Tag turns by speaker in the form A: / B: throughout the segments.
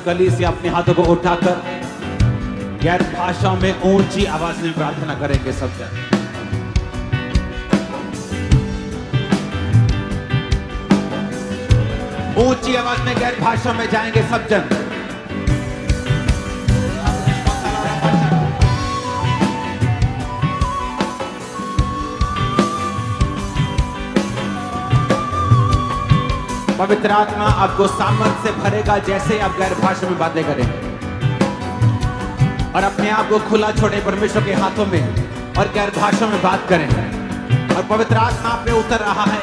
A: सब कलीसिया अपने हाथों को उठाकर गैर भाषाओं में ऊंची आवाज में प्रार्थना करेंगे सब जन। ऊंची आवाज में गैर भाषा में जाएंगे सब जन। पवित्र आत्मा आपको सामर्थ से भरेगा जैसे आप गैर भाषा में बातें करेंगे और अपने आप को खुला छोड़े परमेश्वर के हाथों में और गैर भाषा में बात करें। और पवित्र आत्मा आप पे उतर रहा है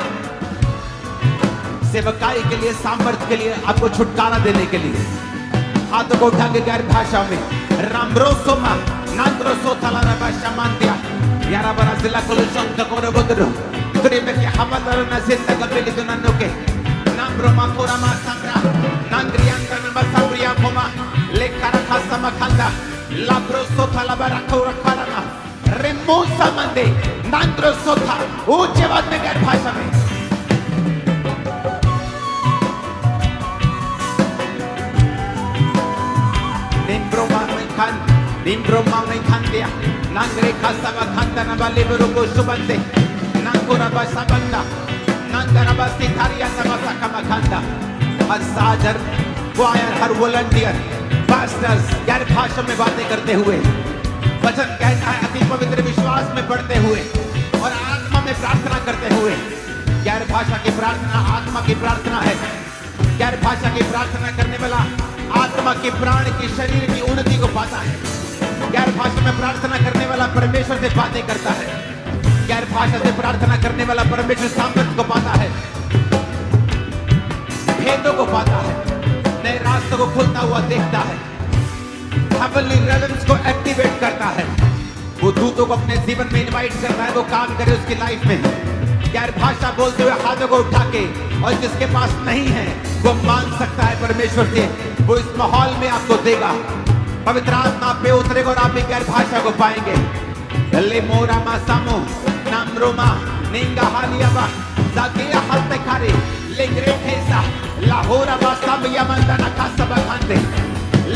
A: सेवकाई के लिए, सामर्थ के लिए, आपको छुटकारा देने के लिए। हाथों को उठा के गैर भाषा में रामब्रोसोमा नांद्रोसो तलाराबा शमांतिया यारा बरा जिला कोलोशों तकोरो बोदरो तुरीबे के हवादार नसिंदा कपेली दुनन्नोके नाम्ब्रोमा कोरामा संग्रा नांग्रियांगा नंबर साब्रिया कोमा लेकारा खासमा खंदा लाब्रोसो तलाबारा कोरा खारामा रिमोसा मंदे नांद्रोसो था ऊंचे आवाज में गैर भाषा में। Nimbroma में खंडिया नांगरे खासवा खंडा नबाले बरोको सुबंदे नांगोरा बसबंदा नांगरा बस्ती थारिया नबसा कमा खंडा। हर साजर क्वायर, हर वॉलंटियर, पास्टर्स गैर भाषा में बातें करते हुए वचन कहना है, अति पवित्र विश्वास में पढ़ते हुए और आत्मा में प्रार्थना करते हुए। गैर भाषा की प्रार्थना आत्मा की प्रार्थना है। गैर भाषा की प्रार्थना करने वाला आत्मा की, प्राण की, शरीर की उन्नति को पाता है। गैर भाषा में प्रार्थना करने वाला परमेश्वर से बातें करता है। गैर भाषा से प्रार्थना करने वाला परमेश्वर सामर्थ्य को पाता है, भेदों को पाता है, नए रास्तों को खुलता हुआ देखता है, हेवनली रेलेम्स को एक्टिवेट करता है। वो दूतों को अपने जीवन में इनवाइट करता है, वो काम करे उसकी लाइफ में। गैर भाषा बोलते हुए हाथों को उठा के, और जिसके पास नहीं है वो मांग सकता है परमेश्वर से, वो इस माहौल में आपको देगा। पवित्र आत्मा पे उतरेगा और आप भी गैर भाषा को पाएंगे। ले मोरा मासामो नामरोमा निंगा हालियाबा जाकिया हल्ते खारे ले ग्रेटेसा लाहोरा बासाम यमंदना कासबा खांदे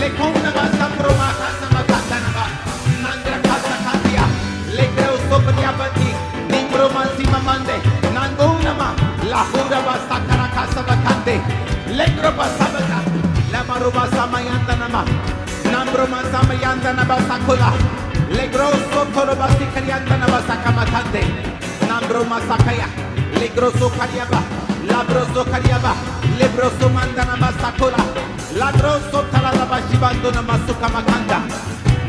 A: ले कोंगना संप्रोमा कासबा खांदना नंद्र कासा खांदिया ले ग्रो सोपनिया बंदी निंग्रोमा सीमा मंदे नंगोनमा लाहोरा बासाकरा कासबा खांदे ले grow बासाबा लामारोबा समायंदनमा Nambroma samayanda basakula legroso toro basikarianda basakama thande nambroma sakaya legroso kariaba labroso kariaba lebroso mandana basakula ladroso talala bashibando namasukama khanda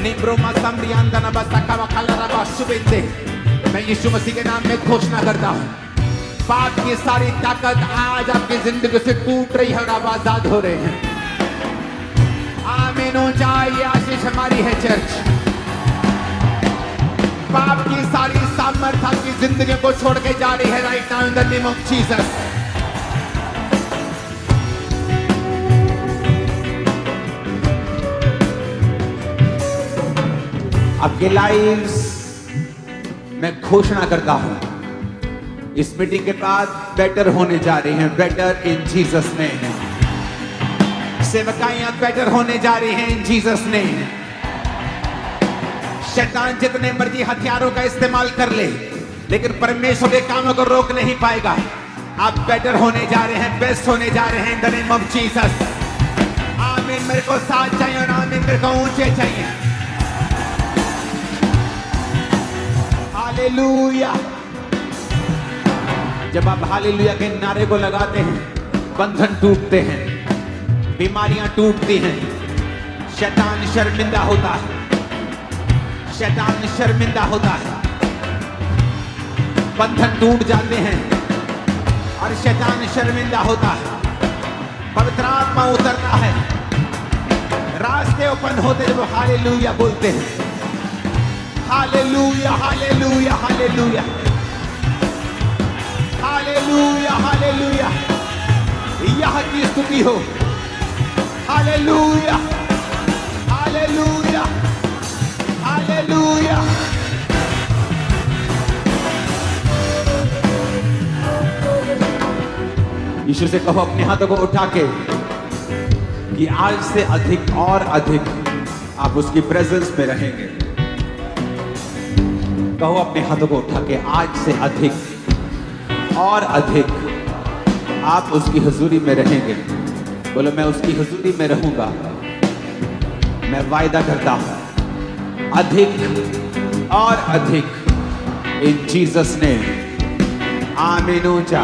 A: nimbroma samrianda basakama kalara bashubende। मैं यीशु मसीह के नाम में घोषणा करता हूँ, पाप की सारी ताकत आज आपकी जिंदगी से टूट रही है और आप आजाद हो रहे हैं। आमीन हो जाए, ये आशीष हमारी है चर्च। पाप की सारी सामर्थ आपकी जिंदगी को छोड़ के जा रही है right now in the name of Jesus. आपके लाइव्स मैं घोषणा करता हूं, इस मीटिंग के बाद बेटर होने जा रही हैं, बेटर इन जीसस नेम। सेवकाइयां बेटर होने जा रही हैं इन जीसस नेम। शैतान जितने मर्जी हथियारों का इस्तेमाल कर ले, लेकिन परमेश्वर के कामों को रोक नहीं पाएगा। आप बेटर होने जा रहे हैं, बेस्ट होने जा रहे हैं in the name of Jesus. आमीन। मेरे को साथ चाहिए और आमीन मेरे को ऊंचे चाहिए। हालेलुया। जब आप हालेलुया के नारे को लगाते हैं, बंधन टूटते हैं, बीमारियां टूटती हैं, शैतान शर्मिंदा होता है, शैतान शर्मिंदा होता है, बंधन टूट जाते हैं और शैतान शर्मिंदा होता है। पवित्र आत्मा उतरता है, रास्ते ओपन होते जब वो हालेलुया बोलते हैं। Hallelujah hallelujah hallelujah hallelujah hallelujah. यह की स्तुति हो। Hallelujah hallelujah hallelujah. यीशु से कहो अपने हाथों को उठा के कि आज से अधिक और अधिक आप उसकी प्रेजेंस में रहेंगे। कहो अपने हाथों को उठा के, आज से अधिक और अधिक आप उसकी हुजूरी में रहेंगे। बोलो मैं उसकी हुजूरी में रहूंगा। मैं वायदा करता हूं अधिक और अधिक इन जीसस ने। आमीन। ऊंचा।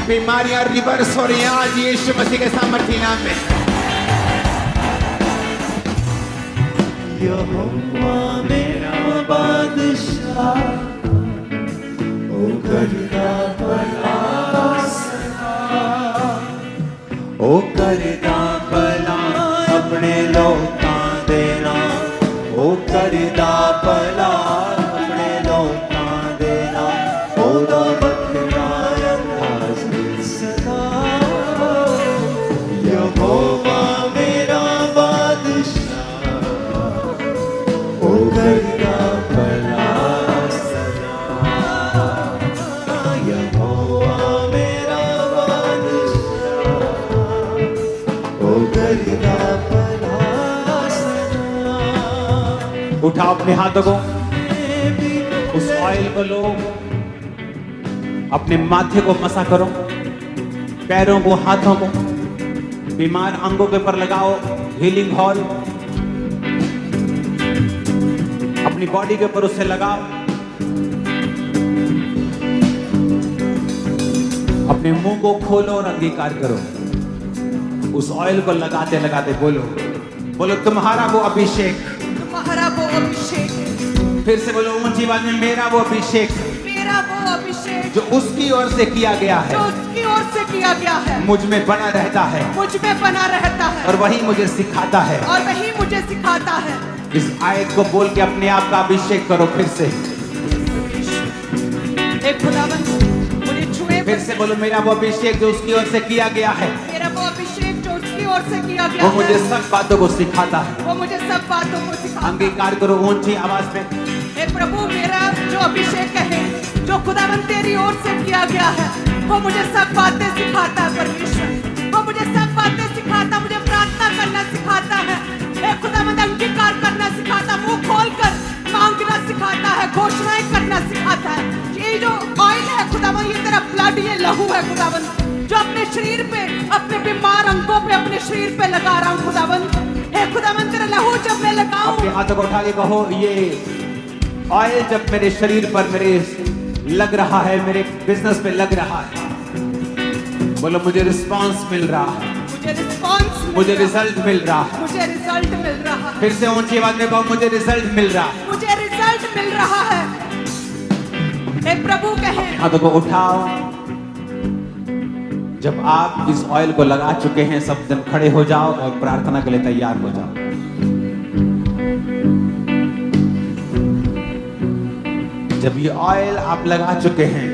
A: बीमारियां रिवर्स हो रही हैं आज यीशु मसीह के सामर्थी नाम में।
B: यहोवा मेरा बादशाह, ओ करदा भला सदा, ओ करदा भला अपने लोकां दे नाल, ओ करदा भला अपने लोकां दे नाल, ओदा बखरा अंदाज़ सदा। यहोवा मेरा बादशाह, ओ करदा भला सदा। यहोवा मेरा बादशाह, ओ करदा भला सदा।
A: उठाओ अपने हाथों को, उस ऑयल को लो, अपने माथे को मसा करो, पैरों को, हाथों को, बीमार अंगों के ऊपर लगाओ। हीलिंग हॉल अपनी बॉडी के ऊपर उससे लगाओ। अपने मुंह को खोलो और अंगीकार करो। उस ऑयल को लगाते लगाते बोलो, बोलो तुम्हारा वो अभिषेक।
C: तुम्हारा वो अभिषेक,
A: फिर से बोलो ऊंची आवाज में, मेरा वो अभिषेक
C: मेरा वो अभिषेक
A: जो उसकी ओर से किया गया
C: जो
A: है,
C: उसकी ओर से किया गया है,
A: मुझ में बना रहता है
C: मुझ में बना रहता है
A: और वही मुझे सिखाता है।
C: और वही मुझे सिखाता है।
A: इस आयत को बोल के अपने आप का अभिषेक करो। फिर से
C: एक खुदावन मुझे छुए,
A: फिर से बोलो, मेरा वो अभिषेक जो उसकी ओर से किया गया है,
C: मेरा वो अभिषेक जो उसकी ओर से किया गया
A: वो मुझे
C: है,
A: सब बातों को सिखाता है।
C: वो मुझे सब बातों को सिखाता है।
A: अंगीकार करो ऊंची आवाज में।
C: हे प्रभु, मेरा जो अभिषेक है, जो खुदावन तेरी ओर से किया गया है, वो मुझे सब बातें सिखाता है। परमेश्वर वो मुझे सब बातें सिखाता, मुझे प्रार्थना करना सिखाता है। हे खुदावन अंगीकार करना सिखाता, मुंह खोलकर मांगना सिखाता है, घोषणाएं करना सिखाता है। ये जो ऑयल है खुदावन, ये तेरा ब्लड, ये लहू है खुदावन, जो अपने शरीर पे, अपने बीमार अंगों पे, अपने शरीर पे लगा रहा हूँ खुदावन। हे खुदावन, तेरा लहू जब मैं लगाऊं,
A: अपने हाथों को उठा के कहो, ये ऑयल जब मेरे शरीर पर मेरे लग रहा है, मेरे बिजनेस पे लग रहा है, बोलो मुझे रिस्पांस मिल रहा है,
C: मुझे रिस्पॉन्स,
A: मुझे रिजल्ट मिल रहा है।
C: मुझे रिजल्ट मिल रहा है।
A: फिर से ऊंची आवाज में कहो, मुझे रिजल्ट मिल रहा है।
C: मुझे रिजल्ट मिल रहा है। हे प्रभु कहे,
A: हाथों को उठाओ। जब आप इस ऑयल को लगा चुके हैं, सब जन खड़े हो जाओ और प्रार्थना के लिए तैयार हो जाओ। जब ये ऑयल आप लगा चुके हैं,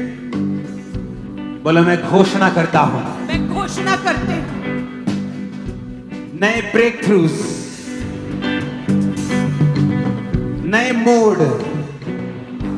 A: बोलो मैं घोषणा करता हूं,
C: मैं घोषणा करती हूँ
A: नए ब्रेक थ्रूज, नए मोड़,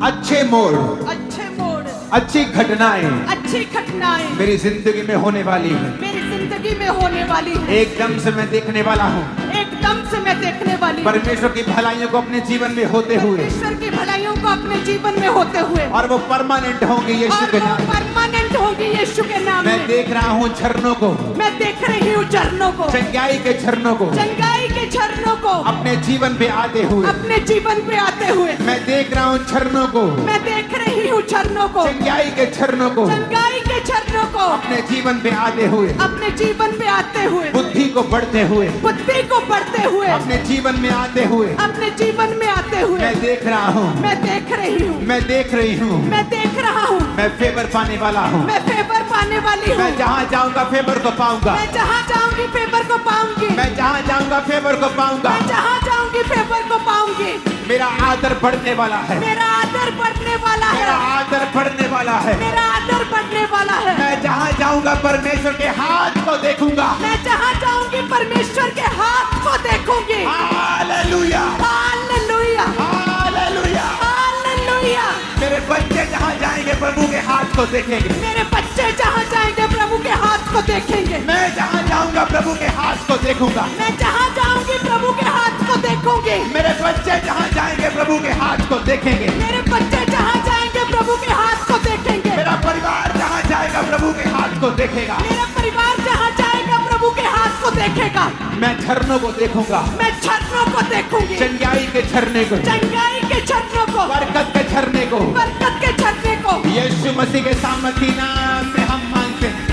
A: अच्छे मोड़,
C: अच्छे मोड़,
A: अच्छी घटनाएं
C: अच्छी घटनाएं
A: मेरी जिंदगी में होने वाली हैं।
C: मेरी जिंदगी में होने वाली है।
A: एकदम से मैं देखने वाला हूँ
C: एकदम से मैं देखने वाली हूँ
A: परमेश्वर की भलाइयों को अपने जीवन में होते हुए,
C: परमेश्वर की भलाइयों को अपने जीवन में होते हुए,
A: और वो परमानेंट होंगे यीशु के नाम में।
C: परमानेंट होगी यीशु के नाम
A: मैं
C: में।
A: देख रहा हूँ झरनों को,
C: मैं देख रही हूँ झरनों को,
A: चंगाई के झरनों को
C: चंगाई के झरनों को
A: अपने जीवन पे आते हुए।
C: अपने जीवन पे आते हुए।
A: मैं देख रहा हूँ झरनों को,
C: मैं देख रही हूँ झरनों को,
A: चंगाई के झरनों को
C: चंगाई के झरनों को
A: अपने जीवन पे आते हुए,
C: अपने जीवन पे आते हुए,
A: बुद्धि को बढ़ते हुए,
C: बुद्धि को बढ़ते हुए,
A: अपने जीवन में आते हुए।
C: अपने जीवन में आते हुए।
A: मैं देख रहा हूँ,
C: मैं देख रही हूँ,
A: मैं देख रही हूँ,
C: मैं देख रहा हूँ,
A: मैं फेवर पाने वाला हूँ।
C: मैं फेवर पाने वाली हूँ।
A: मैं जहाँ जाऊँगा फेवर को पाऊंगा।
C: मैं जहाँ जाऊंगी फेवर को पाऊंगी।
A: मैं जहाँ जाऊँगा फेवर को पाऊंगा।
C: मैं जहाँ जाऊंगी फेवर को पाऊंगी।
A: मेरा आदर बढ़ने वाला है,
C: मेरा आदर बढ़ने वाला
A: मेरा
C: है,
A: आदर बढ़ने वाला है।
C: मेरा आदर बढ़ने वाला है।
A: मैं जहाँ जाऊँगा परमेश्वर के हाथ को देखूंगा।
C: मैं जहाँ जाऊंगी परमेश्वर के हाथ को देखूंगी।
A: Hallelujah,
C: hallelujah,
A: hallelujah.
C: हालेलुया।
A: मेरे बच्चे जहाँ जाएंगे प्रभु के हाथ को देखेंगे।
C: मेरे बच्चे जहाँ जाएंगे प्रभु प्रभु के हाथ को देखेंगे।
A: मैं जहाँ जाऊंगा प्रभु के हाथ को देखूंगा।
C: मैं जहाँ जाऊंगी प्रभु के हाथ को देखूंगी।
A: मेरे बच्चे जहाँ जाएंगे प्रभु के हाथ को देखेंगे।
C: मेरे बच्चे जहाँ जाएंगे प्रभु के हाथ को देखेंगे।
A: मेरा परिवार जहाँ जाएगा प्रभु के हाथ को देखेगा।
C: मेरा परिवार जहाँ जाएगा प्रभु के हाथ को देखेगा।
A: मैं झरनों को देखूंगा।
C: मैं झरनों को देखूंगी।
A: चंगाई के झरने को,
C: चंगाई के झरनों को,
A: बरकत के झरने को,
C: बरकत के झरने को।
A: यीशु मसीह के सामर्थी नाम में हम मांगते हैं।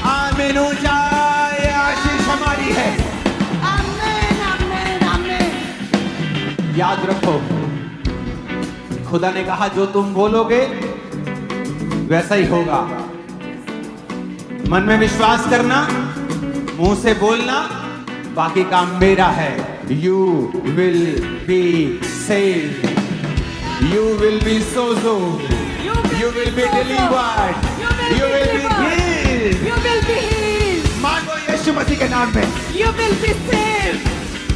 A: आमीन हो जाए, आशीष हमारी है।
C: आमीन, आमीन, आमीन।
A: याद रखो, खुदा ने कहा जो तुम बोलोगे वैसा ही होगा। मन में विश्वास करना, मुंह से बोलना, बाकी काम मेरा है। You will be saved, you will be Sojat, you will be delivered, you will be healed.
C: You will be healed.
A: मांगो यीशु मसीह के नाम में।
C: You will be saved.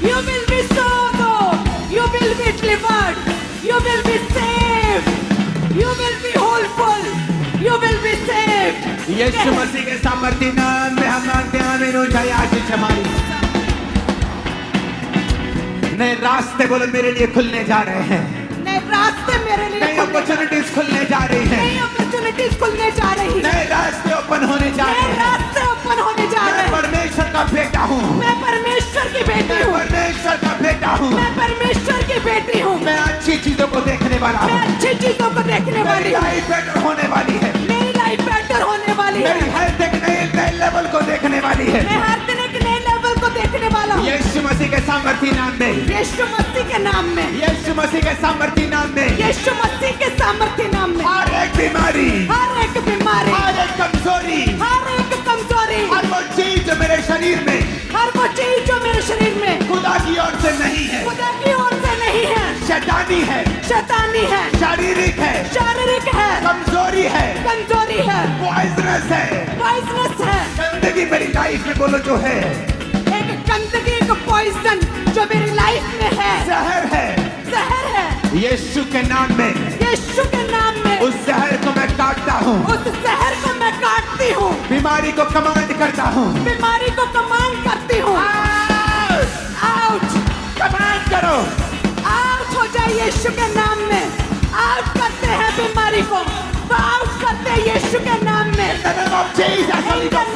C: You will be saved. You will be delivered. You will be saved. You will be wholeful. You will be saved.
A: यीशु मसीह के सामर्थी नाम में हम मांगते हैं। आमीन हो जाए, आशीष हमारी। नए रास्ते बोलो मेरे लिए खुलने जा रहे हैं।
C: नए रास्ते मेरे लिए
A: नई अपॉर्चुनिटीज खुलने जा रही हैं।
C: नई अपॉर्चुनिटीज खुलने जा रही है।
A: नए रास्ते ओपन होने जा रहे
C: नए
A: हैं।
C: रास्ते ओपन होने जा रहे
A: मैं
C: हैं।
A: परमेश्वर का बेटा हूँ।
C: मैं परमेश्वर की बेटी
A: मैं
C: हूँ।
A: परमेश्वर का बेटा हूँ।
C: मैं परमेश्वर की बेटी हूँ।
A: मैं अच्छी चीजों को देखने वाला
C: मैं
A: हूँ।
C: अच्छी चीजों को देखने
A: मेरी
C: वाली हूँ।
A: लाइफ बेटर होने वाली है।
C: मेरी लाइफ बेटर होने वाली है।
A: मेरी हेल्थ एक नए लेवल को देखने वाली है।
C: मैं हर दिन एक नए लेवल को देखने वाला हूँ।
A: यीशु मसीह के सामर्थी नाम में,
C: यीशु मसीह के नाम में,
A: यीशु मसीह के सामर्थी नाम में,
C: यीशु मसीह के सामर्थ्य नाम में
A: हर एक बीमारी,
C: हर एक बीमारी,
A: हर एक कमजोरी,
C: हर एक कमजोरी,
A: हर वो चीज जो मेरे शरीर में
C: हर वो चीज जो मेरे शरीर में
A: खुदा की ओर से नहीं है,
C: खुदा की ओर से नहीं है,
A: शैतानी है,
C: शैतानी है,
A: शारीरिक है,
C: शारीरिक है,
A: कमजोरी है,
C: कमजोरी है,
A: पॉइजनस है,
C: पॉइजनस है।
A: गंदगी मेरी लाइफ में बोलो जो है,
C: एक गंदगी, एक पॉइजन जो मेरी लाइफ में है,
A: जहर है,
C: जहर है।
A: यीशु के नाम में,
C: यीशु के नाम में
A: उस जहर को मैं काटता हूँ,
C: उस जहर को मैं काटती हूँ,
A: बीमारी को कमांड करता हूँ,
C: बीमारी को कमांड करती हूँ। आउट,
A: कमांड करो,
C: आउट हो जाए यीशु के नाम में। आउट करते हैं बीमारी को, आउट करते हैं यीशु के नाम में।
A: in the name of Jesus, Holy Ghost,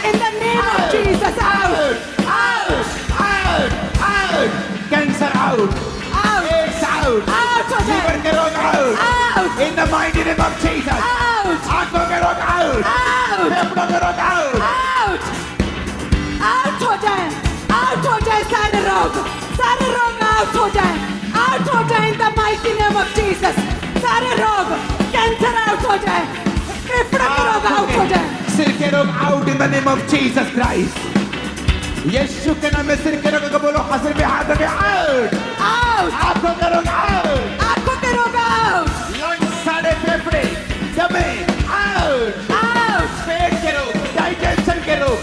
C: In the name of Jesus, out,
A: out, out, out, cancer out,
C: out,
A: AIDS out,
C: out हो
A: liver
C: जाए,
A: के रोग out,
C: out,
A: in the mighty name of Jesus,
C: out,
A: आंखों के रोग out,
C: out,
A: फेफड़ों के रोग out,
C: out, out हो जाए, out हो जाए सारे रोग out हो जाए, out हो जाए in the mighty name of Jesus। सारे रोग, कैंसर out हो जाए, फेफड़ों के रोग out हो जाए,
A: सिर के रोग out in the name of Jesus Christ। यीशु के नाम में सिर के रोग को बोलो, हंसर पे हाथ रखे out,
C: out,
A: आंखों के रोग out,
C: आंखों के रोग out,
A: लंग्स सारे फेफड़े दमे out,
C: out,
A: पेट के रोग, डाइजेशन के रोग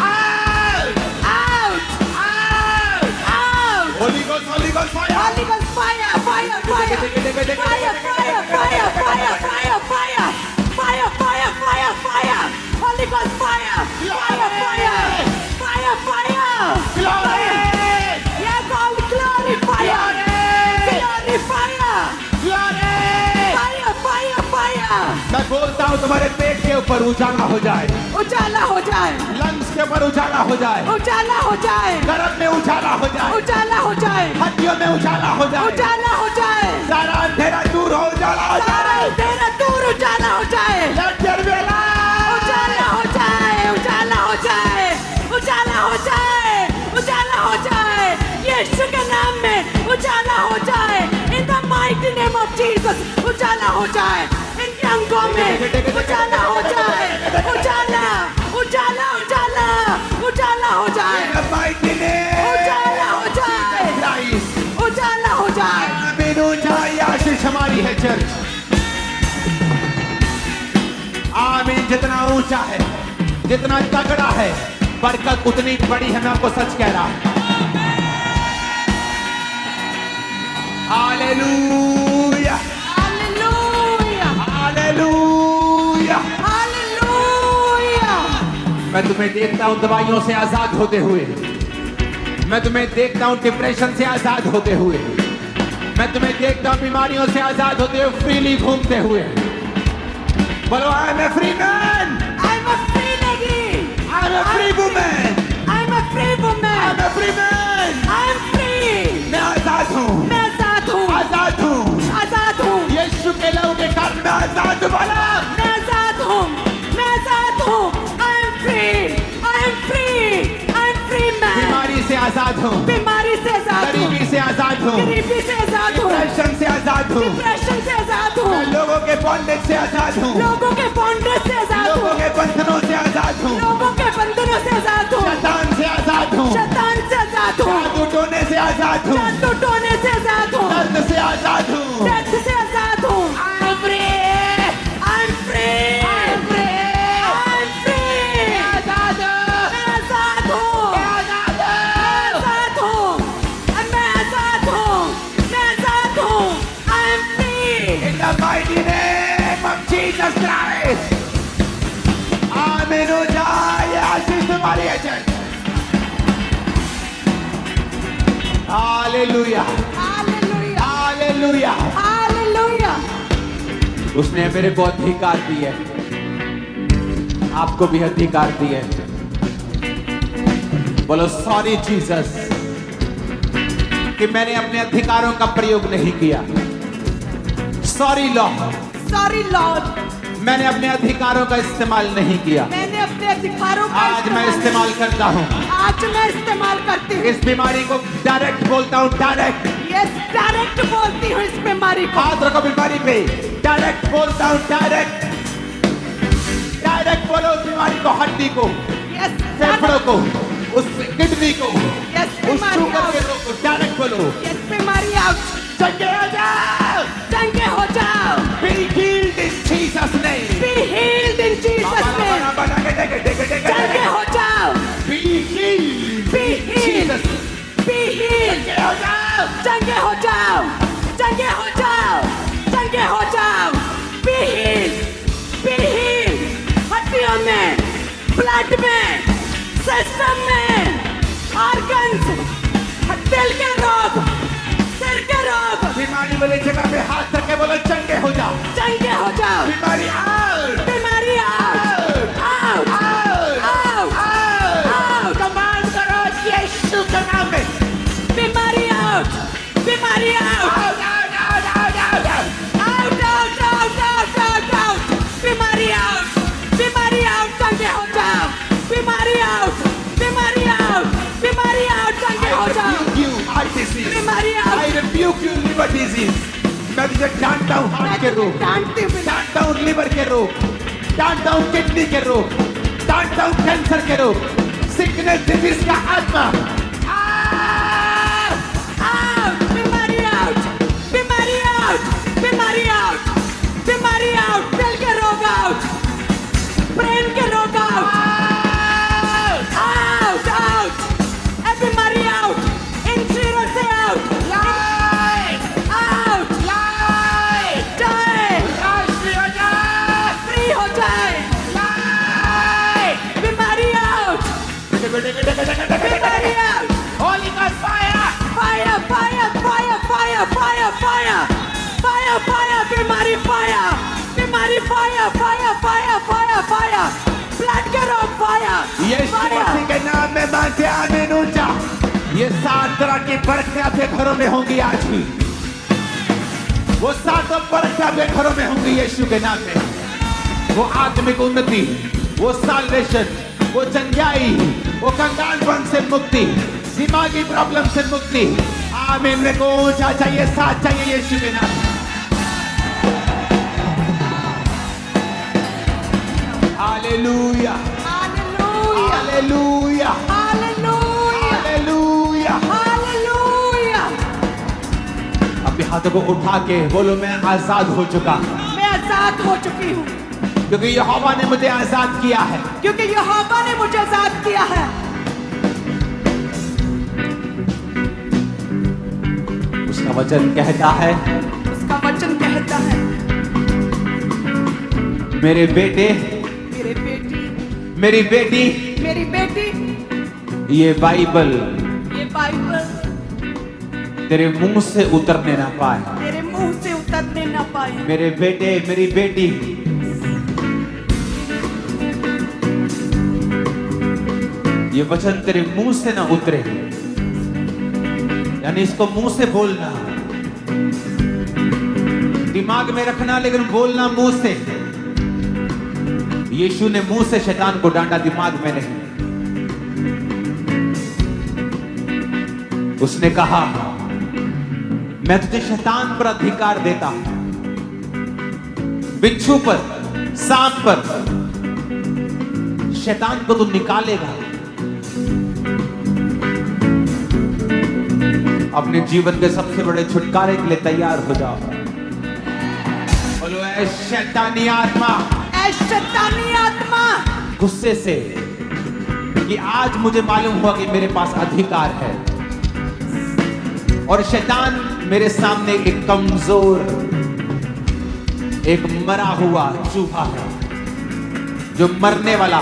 A: out,
C: out,
A: out,
C: out।
A: Holy Ghost, Holy Ghost, fire,
C: Holy Ghost fire, fire, fire, fire, fire, fire, fire, fire, fire, fire, fire, fire, fire, Holy Ghost fire, fire, fire, fire, fire,
A: glory,
C: yes, all glory fire, glory fire,
A: glory।
C: fire, fire, fire,
A: मैं बोलता हूँ तुम्हारे पेट के ऊपर उजाला हो जाए,
C: उजाला हो जाए,
A: लंग्स के ऊपर उजाला हो जाए,
C: उजाला हो जाए,
A: गर्भ में उजाला हो जाए,
C: उजाला हो जाए,
A: हड्डियों में उजाला हो जाए,
C: उजाला हो जाए,
A: सारा अंधेरा दूर हो, उजाला हो
C: सारा
A: जाए।
C: तेरा दूर उजाला हो जाए,
A: Let there be light।
C: उजाला हो जाए, उजाला हो जाए, उजाला हो जाए, उजाला हो जाए, यीशु के नाम में उजाला हो जाए, in the mighty name of Jesus उजाला हो जाए, इनके अंगों में उजाला हो जाए, उजाला, उजाला, उजाला, उजाला हो जाए,
A: In the mighty name
C: उजाला हो जाए,
A: of Christ।
C: उजाला हो जाए।
A: आमीन हो जाए, आशीष हमारी है चर्च। आमीन। जितना ऊंचा है, जितना तगड़ा है, बरकत उतनी बड़ी है। मैं आपको सच कह रहा हूं। Hallelujah,
C: hallelujah,
A: hallelujah. मैं तुम्हें देखता हूं दवाइयों से आजाद होते हुए, मैं तुम्हें देखता हूं डिप्रेशन से आजाद होते हुए, मैं तुम्हें देखता हूं बीमारियों से आजाद होते हुए, फ्रीली घूमते हुए। बोलो I am a free man,
C: I am a free lady,
A: I am a free woman,
C: I am a free woman,
A: I am a free man.
C: I am free,
A: मैं आजाद हूं,
C: मैं आजाद हूँ,
A: आजाद हूं,
C: आजाद हूँ,
A: यीशु के लहू के कारण मैं आजाद हूं। बोला
C: मैं आजाद हूँ, मैं आजाद हूँ। I am free, I am free, I am free man.
A: बीमारी से आजाद हूं,
C: बीमारी से आजाद हूँ,
A: गरीबी से आजाद हूं,
C: गरीबी से आजाद हूँ,
A: डिप्रेशन से आजाद हूं,
C: डिप्रेशन से आजाद हूँ,
A: मैं लोगों के बॉन्डेज से आजाद हूं,
C: लोगों के बॉन्डेज से आजाद
A: लोगों
C: हूँ,
A: के बंधनों से आजाद हूं,
C: लोगों के बंधनों से आजाद हूँ,
A: शैतान से आजाद हूं,
C: शैतान से आजाद हूँ,
A: जादू टोने से आजाद हूं,
C: जादू टोने से आजाद हूँ,
A: दर्द से आजाद हूं।
C: डेथ से आजाद हूँ। I am free, I am free, I am free, I am free.
A: आजाद
C: मैं आजाद हूँ, मैं आजाद हूँ, मैं आजाद हूँ, मैं आजाद हूँ। I am free.
A: in the mighty name of Jesus Christ। आमीन हो जाए। आशीष तुम्हारी है church. Hallelujah,
C: hallelujah,
A: hallelujah.
C: Hallelujah.
A: उसने मेरे को अधिकार दिए, आपको भी अधिकार दिए। बोलो सॉरी जीसस कि मैंने अपने अधिकारों का प्रयोग नहीं किया। सॉरी लॉर्ड,
C: सॉरी लॉर्ड,
A: मैंने अपने अधिकारों का इस्तेमाल नहीं किया।
C: मैंने अपने अधिकारों का
A: आज मैं इस्तेमाल करता हूँ।
C: आज मैं इस्तेमाल करती हूँ।
A: इस बीमारी को डायरेक्ट बोलता हूँ, डायरेक्ट।
C: यस, डायरेक्ट बोलती हूँ इस बीमारी को।
A: हाथ रखो बीमारी पे, डायरेक्ट बोलता हूँ, डायरेक्ट। डायरेक्ट बोलो उस बीमारी को, हड्डी को,
C: यस,
A: फेफड़ों को, उस किडनी को,
C: यस,
A: उस
C: बीमारी
A: शुगर के
C: आउट,
A: रोग को, डायरेक्ट बोलो।
C: यस, बीमारी आउट।
A: चंगे हो जाओ।
C: चंगे हो जाओ।
A: Be healed in Jesus name।
C: Be healed in Jesus name। चंगे हो जाओ।
A: Be healed।
C: Be healed।
A: Jesus।
C: Be healed।
A: चंगे हो जाओ।
C: चंगे हो जाओ। चंगे हो जाओ। चंगे हो जाओ। Be healed। Be healed। हड्डियों में, ब्लड में, सिस्टम में, ऑर्गन्स, दिल के रोग, सिर के रोग,
A: बीमारी वाली जगह पे हाथ रख के बोलो चंगे हो जाओ।
C: चंगे हो जाओ।
A: बीमारी आउट।
C: बीमारी out, out, out, out.
A: Command करो यीशु के नाम में।
C: बीमारी आउट, बीमारी out,
A: out, out, out, out, out.
C: Out, out, out, out, out, out. बीमारी आउट, बीमारी आउट, चंगे हो जाओ। बीमारी आउट, बीमारी आउट, बीमारी आउट, चंगे हो जाओ।
A: I rebuke you heart disease।
C: बीमारी out.
A: I rebuke you liver disease। मैं तुझे डांटता हूँ हार्ट के रोग,
C: डांटती हूँ।
A: डांटता हूँ लिवर के रोग, डांटता हूँ किडनी के रोग, डांटता हूँ कैंसर के रोग, सिकनेस डिजीज का आत्मा।
C: आउट, बीमारी आउट, बीमारी आउट, बीमारी आउट, बीमारी आउट, दिल के रोग आउट, ब्रेन के रोग आउट, आउट, आउट, ए बीमारी आउट, इन शरीरों से आउट, आउट, जाए, फ्री हो जाए, बीमारी आउट, बीमारी out.
A: Holy Ghost fire।
C: Fire, fire, fire, fire, fire, fire, fire, fire, बीमारी fire, बीमारी fire, fire, fire, fire, fire, blood के रोग fire,
A: यीशु मसीह के नाम में मानते आमीन ऊंचा। ये 7 तरह की बरकतें आपके घरों में होंगी आज ही। वो 7 बरकतें आपके घरों में होंगी यीशु के नाम में। वो आत्मिक उन्नति, वो साल्वेशन, वो चंगाई, वो कंगालपन से मुक्ति, दिमागी प्रॉब्लम से मुक्ति। आमीन। मेरे को ऊंचा चाहिए, 7 चाहिए यीशु के नाम में। Hallelujah,
C: Hallelujah,
A: hallelujah,
C: Hallelujah,
A: hallelujah.
C: Hallelujah।
A: अपने हाथों को उठा के बोलो मैं आजाद हो चुका,
C: मैं आजाद हो चुकी हूँ,
A: क्योंकि यहोवा ने मुझे आजाद किया है।
C: क्योंकि यहोवा ने मुझे आजाद किया है।
A: उसका वचन कहता है,
C: उसका वचन कहता है,
A: मेरे बेटे,
C: मेरे बेटी,
A: मेरी बेटी,
C: मेरी बेटी,
A: ये बाइबल
C: ये बाइबल
A: तेरे मुंह से उतरने ना पाए।
C: तेरे मुंह से उतरने न पाए।
A: मेरे बेटे, मेरी बेटी, ये वचन तेरे मुंह से ना उतरे, यानी इसको मुंह से बोलना, दिमाग में रखना, लेकिन बोलना मुंह से। यीशु ने मुंह से शैतान को डांटा, दिमाग में नहीं। उसने कहा, मैं तुझे शैतान पर अधिकार देता हूं, बिच्छू पर, सांप पर, शैतान को तू निकालेगा। अपने जीवन के सबसे बड़े छुटकारे के लिए तैयार हो जाओ। बोलो ऐ शैतानी आत्मा,
C: ऐ शैतानी आत्मा,
A: गुस्से से कि आज मुझे मालूम हुआ कि मेरे पास अधिकार है, और शैतान मेरे सामने एक कमजोर, एक मरा हुआ चूहा है जो मरने वाला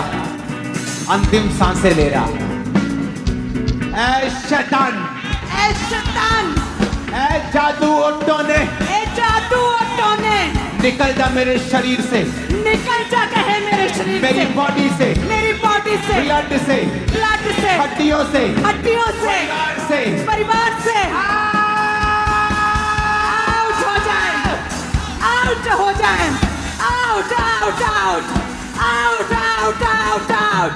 A: अंतिम सांसें ले रहा है। ऐ शैतान,
C: ऐ शैतान,
A: ऐ जादू और टोने,
C: ऐ जादू और टोने,
A: निकल जा मेरे शरीर से,
C: निकल जा कहे मेरे शरीर
A: मेरी
C: से,
A: बॉडी से,
C: मेरी बॉडी से,
A: ब्लड से,
C: ब्लड से,
A: हड्डियों से,
C: हड्डियों से,
A: से
C: परिवार से आउट हो जाए, आउट हो जाए, out out out out out out out,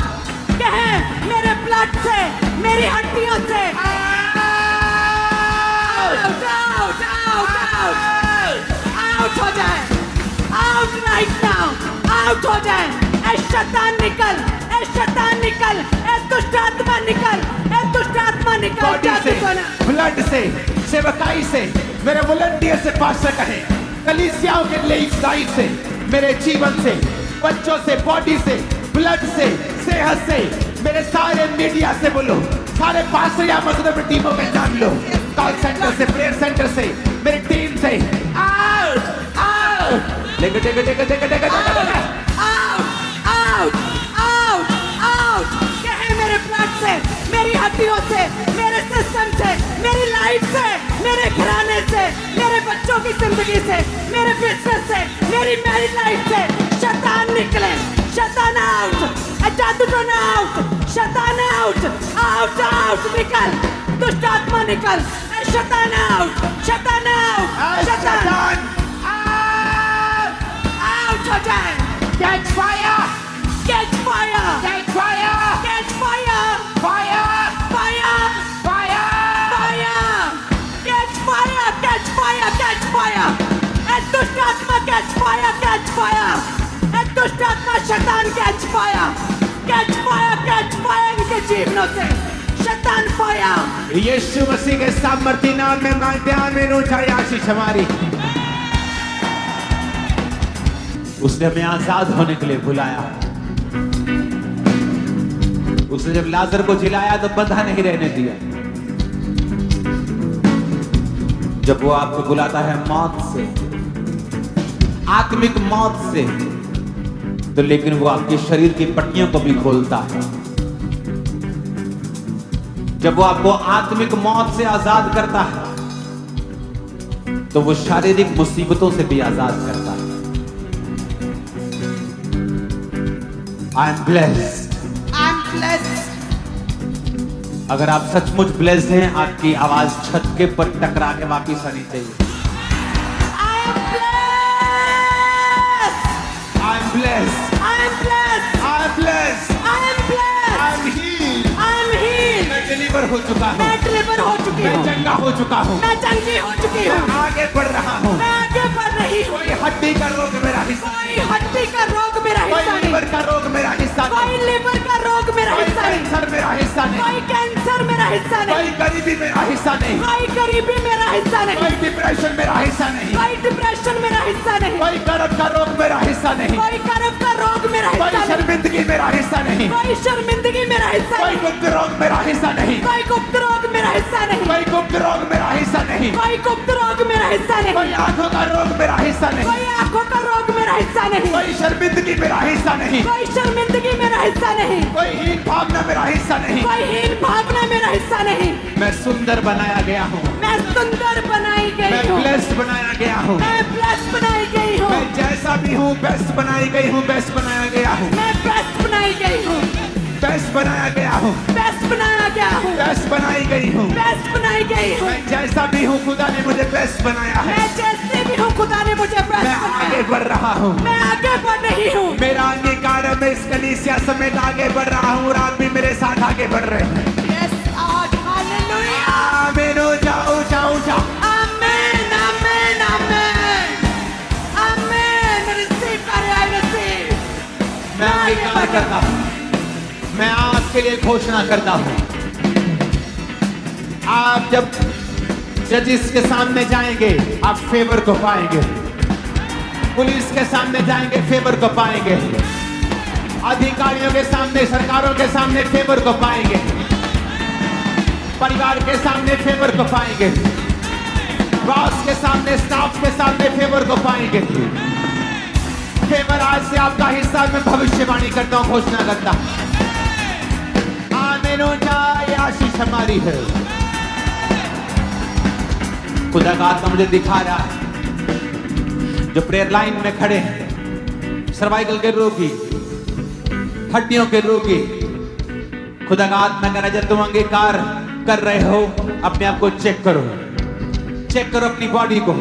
C: कहे मेरे ब्लड से, मेरी हड्डियों से out out out out out हो जाए, आउट राइट नाउ, आउट हो जाए। ऐ शैतान निकल, ऐ शैतान निकल, ऐ दुष्ट आत्मा निकल, ऐ दुष्ट आत्मा निकल,
A: बॉडी से,
C: जादू टोना।
A: ब्लड से, सेवकाई से, मेरे वॉलंटियर से, पास्टर कहे, कलीसियाओं के लेडीज लाइफ से, मेरे जीवन से, बच्चों से, बॉडी से, ब्लड से, सेहत से, मेरे सारे मीडिया से, बोलो सारे पास्टर या मजदूर टीमों में जान लो, कॉल सेंटर से, प्रेयर सेंटर से, मेरी टीम से, आउट आउट, लेके लेके लेके लेके लेके लेके
C: आउट आउट आउट आउट, कहे मेरे ब्लड से, मेरी हड्डियों से, मेरे सिस्टम से, मेरी लाइफ से, मेरे घराने से, मेरे बच्चों की जिंदगी से, मेरे बिजनेस से, मेरी मैरिड लाइफ से शैतान निकले, शैतान आउट, जादू टोना आउट, शैतान आउट, आउट आउट, निकल, दुष्ट आत्मा निकल, शैतान आउट, शैतान आउट, शैतान आउट हो जाए।
A: Catch fire,
C: catch fire,
A: catch fire,
C: catch fire,
A: fire,
C: fire,
A: fire,
C: fire, catch fire, catch fire, catch fire, ए दुष्ट आत्मा कैच फायर, कैच फायर, ए दुष्ट आत्मा शैतान catch fire, catch fire, catch fire इनके जीवनों से, शैतान फायर।
A: यीशु मसीह के सामर्थी नाम में मांगते हैं, आमीन। ऊंचाई आशीष हमारी। उसने हमें आजाद होने के लिए बुलाया। उसने जब लाजर को जिलाया तो बंधा नहीं रहने दिया। जब वो आपको बुलाता है मौत से, आत्मिक मौत से, तो लेकिन वो आपके शरीर की पट्टियों को भी खोलता है। जब वो आपको आत्मिक मौत से आजाद करता है, तो वो शारीरिक मुसीबतों से भी आजाद करता है। I am blessed.
C: I am blessed.
A: अगर आप सचमुच ब्लेस्ड हैं, आपकी आवाज छत के पर टकरा के वापिस आनी चाहिए।
C: I am blessed.
A: I am blessed.
C: I am blessed.
A: I am blessed.
C: I am blessed.
A: I am healed.
C: I am healed.
A: मैं डिलीवर हो चुका हूँ।
C: मैं डिलीवर हो चुकी
A: मैं
C: हूँ।
A: चंगा हो चुका हूँ।
C: मैं चंगी हो चुकी हूँ।
A: मैं आगे बढ़ रहा हूँ।
C: मैं आगे बढ़ रही हूँ।
A: कोई हड्डी का रोग मेरा हिस्सा
C: कोई हड्डी का रोग मेरा
A: कोई
C: हिस्सा नहीं।
A: लीवर का रोग मेरा हिस्सा
C: कोई
A: नहीं।
C: लिवर का रोग मेरा
A: कोई
C: हिस्सा नहीं।
A: कैंसर मेरा हिस्सा नहीं।
C: कोई कैंसर मेरा हिस्सा नहीं।
A: कोई गरीबी मेरा हिस्सा नहीं।
C: कोई गरीबी मेरा हिस्सा नहीं।
A: कोई डिप्रेशन मेरा हिस्सा नहीं।
C: कोई डिप्रेशन मेरा हिस्सा नहीं।
A: कोई गर्भ का रोग मेरा हिस्सा नहीं।
C: कोई गर्भ का रोग मेरा
A: कोई
C: हिस्सा नहीं।
A: शर्मिंदगी मेरा हिस्सा नहीं।
C: कोई शर्मिंदगी मेरा हिस्सा
A: कोई
C: नहीं।
A: गुप्त रोग मेरा हिस्सा नहीं।
C: कोई गुप्त रोग मेरा हिस्सा नहीं।
A: कोई गुप्त रोग मेरा हिस्सा नहीं।
C: कोई गुप्त रोग मेरा हिस्सा नहीं।
A: कोई आंखों का रोग मेरा हिस्सा नहीं।
C: कोई आंखों का रोग मेरा हिस्सा नहीं,
A: कोई शर्मिंदगी मेरा हिस्सा नहीं,
C: कोई शर्मिंदगी मेरा हिस्सा नहीं,
A: कोई हीन भावना मेरा हिस्सा नहीं।
C: कोई हीन भावना मेरा हिस्सा नहीं।
A: मैं सुंदर बनाया गया हूँ,
C: मैं सुंदर बनाई
A: मैं
C: गई हूँ,
A: ब्लेस्ड बनाया गया हूँ,
C: मैं ब्लेस्ड बनाई गई हूँ,
A: मैं जैसा भी हूँ बेस्ट बनाई गई हूँ, बेस्ट बनाया गया हूँ,
C: मैं बेस्ट बनाई गई हूँ,
A: बेस्ट बनाया गया हूँ,
C: बेस्ट बनाया गया हूँ,
A: बेस्ट बनाई गई हूँ।
C: बेस्ट बनाई गई हूँ।
A: मैं जैसा भी हूँ खुदा ने मुझे बेस्ट बनाया है।
C: मैं जैसे भी हूँ खुदा ने मुझे बेस्ट
A: मैं
C: बनाया।
A: आगे बढ़ रहा हूँ,
C: मैं आगे बढ़ रही हूँ।
A: मेरा अंगीकार है, मैं इस कलीसिया समेत आगे बढ़ रहा हूँ और आप भी मेरे साथ आगे बढ़ रहे हैं।
C: Yes, Lord, hallelujah.
A: आमीन। जाओ जाओ जाओ।
C: Amen, amen, amen. Amen. Receive, I receive.
A: मैं अंगीकार करता हूँ, मैं आपके लिए घोषणा करता हूँ। आप जब जजिस के सामने जाएंगे आप फेवर को पाएंगे, पुलिस के सामने जाएंगे फेवर को पाएंगे, अधिकारियों के सामने, सरकारों के सामने फेवर को पाएंगे, परिवार के सामने फेवर को पाएंगे, बॉस के सामने, स्टाफ के सामने फेवर को पाएंगे। फेवर आज से आपका हिस्सा, मैं भविष्यवाणी करता हूँ, घोषणा करता हूँ। आमीन। ये आशीष हमारी है। खुदा का आत्मा मुझे दिखा रहा है जो प्रेयर लाइन में खड़े हैं, सर्वाइकल के रोगी, हड्डियों के रोगी, खुदा का आत्मा कह रहा है जब तुम अंगीकार कर रहे हो अपने आप को चेक करो, चेक करो अपनी बॉडी को,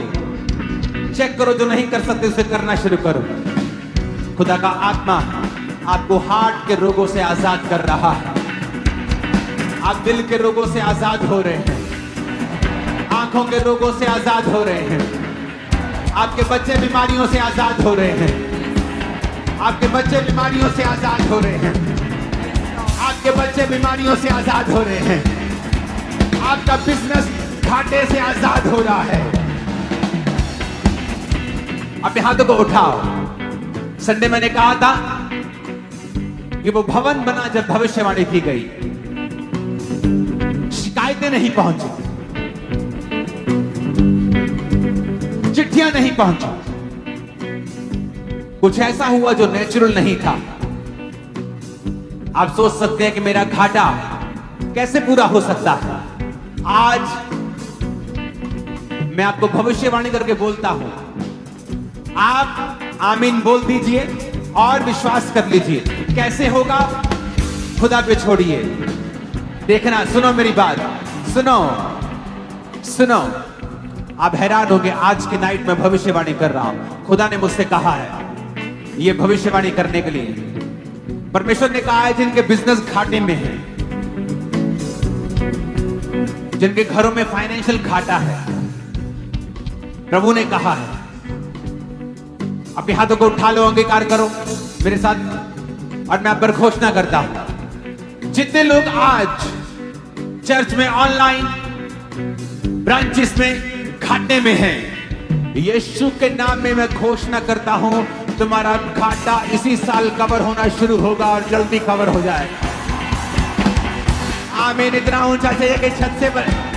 A: चेक करो, जो नहीं कर सकते उसे करना शुरू करो। खुदा का आत्मा आपको हार्ट के रोगों से आजाद कर रहा है, आप दिल के रोगों से आजाद हो रहे हैं, आंखों के रोगों से आजाद हो रहे हैं, आपके बच्चे बीमारियों से आजाद हो रहे हैं, आपके बच्चे बीमारियों से आजाद हो रहे हैं, आपके बच्चे बीमारियों से आजाद हो रहे हैं, आपका बिजनेस घाटे से आजाद हो रहा है। अपने हाथों को उठाओ। संडे मैंने कहा था कि वो भवन बना जब भविष्यवाणी की गई, शिकायतें नहीं पहुंची, चिट्ठियां नहीं पहुंची, कुछ ऐसा हुआ जो नेचुरल नहीं था। आप सोच सकते हैं कि मेरा घाटा कैसे पूरा हो सकता है। आज मैं आपको भविष्यवाणी करके बोलता हूं, आप आमीन बोल दीजिए और विश्वास कर लीजिए। कैसे होगा? खुदा पे छोड़िए। देखना, सुनो मेरी बात, सुनो सुनो। आप हैरान होंगे, आज की नाइट में भविष्यवाणी कर रहा हूं। खुदा ने मुझसे कहा है ये भविष्यवाणी करने के लिए। परमेश्वर ने कहा है जिनके बिजनेस घाटे में है, जिनके घरों में फाइनेंशियल घाटा है, प्रभु ने कहा है, अपने हाथों को उठा लो, अंगीकार करो मेरे साथ और मैं आप पर घोषणा करता हूं। जितने लोग आज चर्च में, ऑनलाइन ब्रांचेस में घाटे में हैं, यीशु के नाम में मैं घोषणा करता हूं तुम्हारा घाटा इसी साल कवर होना शुरू होगा और जल्दी कवर हो जाए। आमीन। इतना ऊंचा चाहिए कि छत से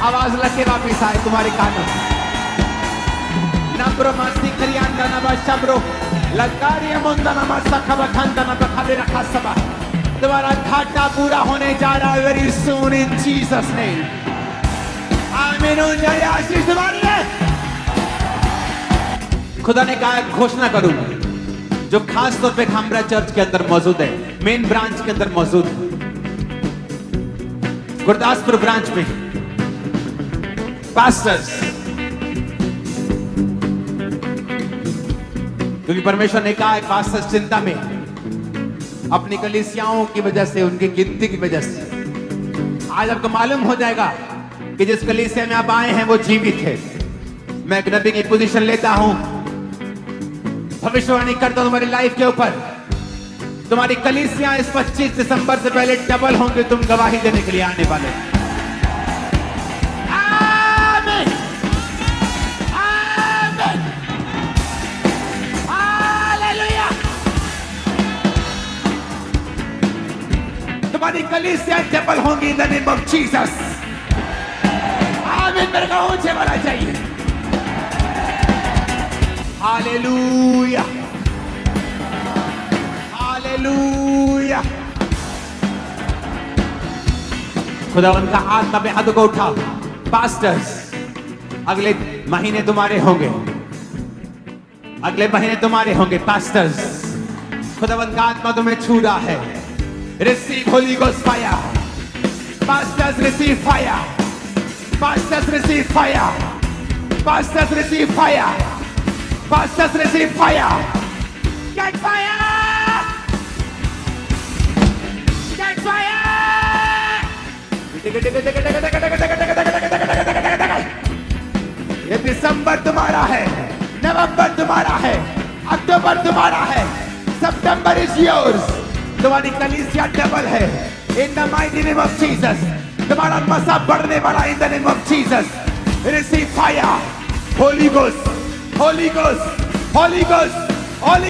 A: आवाज लग के वापिस आए तुम्हारे कानों। नब्रो मस्ती करियांदा नबा शब्रो लगारिया मुंदा नमा सखबा खंदा नबा खाले रखा सबा। तुम्हारा घाटा पूरा होने जा रहा है वेरी सून इन जीसस नेम। आमीन। जय आशीष तुम्हारी है। खुदा ने कहा घोषणा करूं जो खास तौर पे खामरा चर्च के अंदर मौजूद है, मेन ब्रांच के अंदर मौजूद है, गुरदासपुर ब्रांच में पास्टर्स, क्योंकि परमेश्वर ने कहा है पास्टर्स चिंता में अपनी कलीसियाओं की वजह से, उनकी गिनती की वजह से। आज आपको मालूम हो जाएगा कि जिस कलीसिया में आप आए हैं वो जीवित है। मैं एक नबी की पोजीशन लेता हूं, भविष्यवाणी करता हूं तुम्हारी लाइफ के ऊपर। तुम्हारी कलीसियां इस 25 दिसंबर से पहले डबल होंगे, तुम गवाही देने के लिए आने वाले। आमीन। आमीन। हालेलुया। तुम्हारी कलीसियां डबल होंगी in the name of Jesus. आमीन। मेरे को ऊंचे वाला चाहिए। हालेलुया। हालेलुया। खुदावन का आत्मा पे हाथों को उठा। पास्टर्स, अगले महीने तुम्हारे होंगे, अगले महीने तुम्हारे होंगे पास्टर्स। खुदावन का आत्मा तुम्हें छू रहा है। Receive Holy Ghost fire. Pastors receive fire. Pastors receive fire. Pastors receive fire. Pastors receive fire. Get fire. Get fire. ये दिसंबर तुम्हारा है, नवंबर तुम्हारा है, अक्टूबर तुम्हारा है, सितंबर इज योर्स। तुम्हारी कलीसिया डबल है in the mighty name of Jesus. तुम्हारा मसा बढ़ने वाला in the name of Jesus. Receive fire. Holi ghost, Holi ghost, Holi ghost, Holi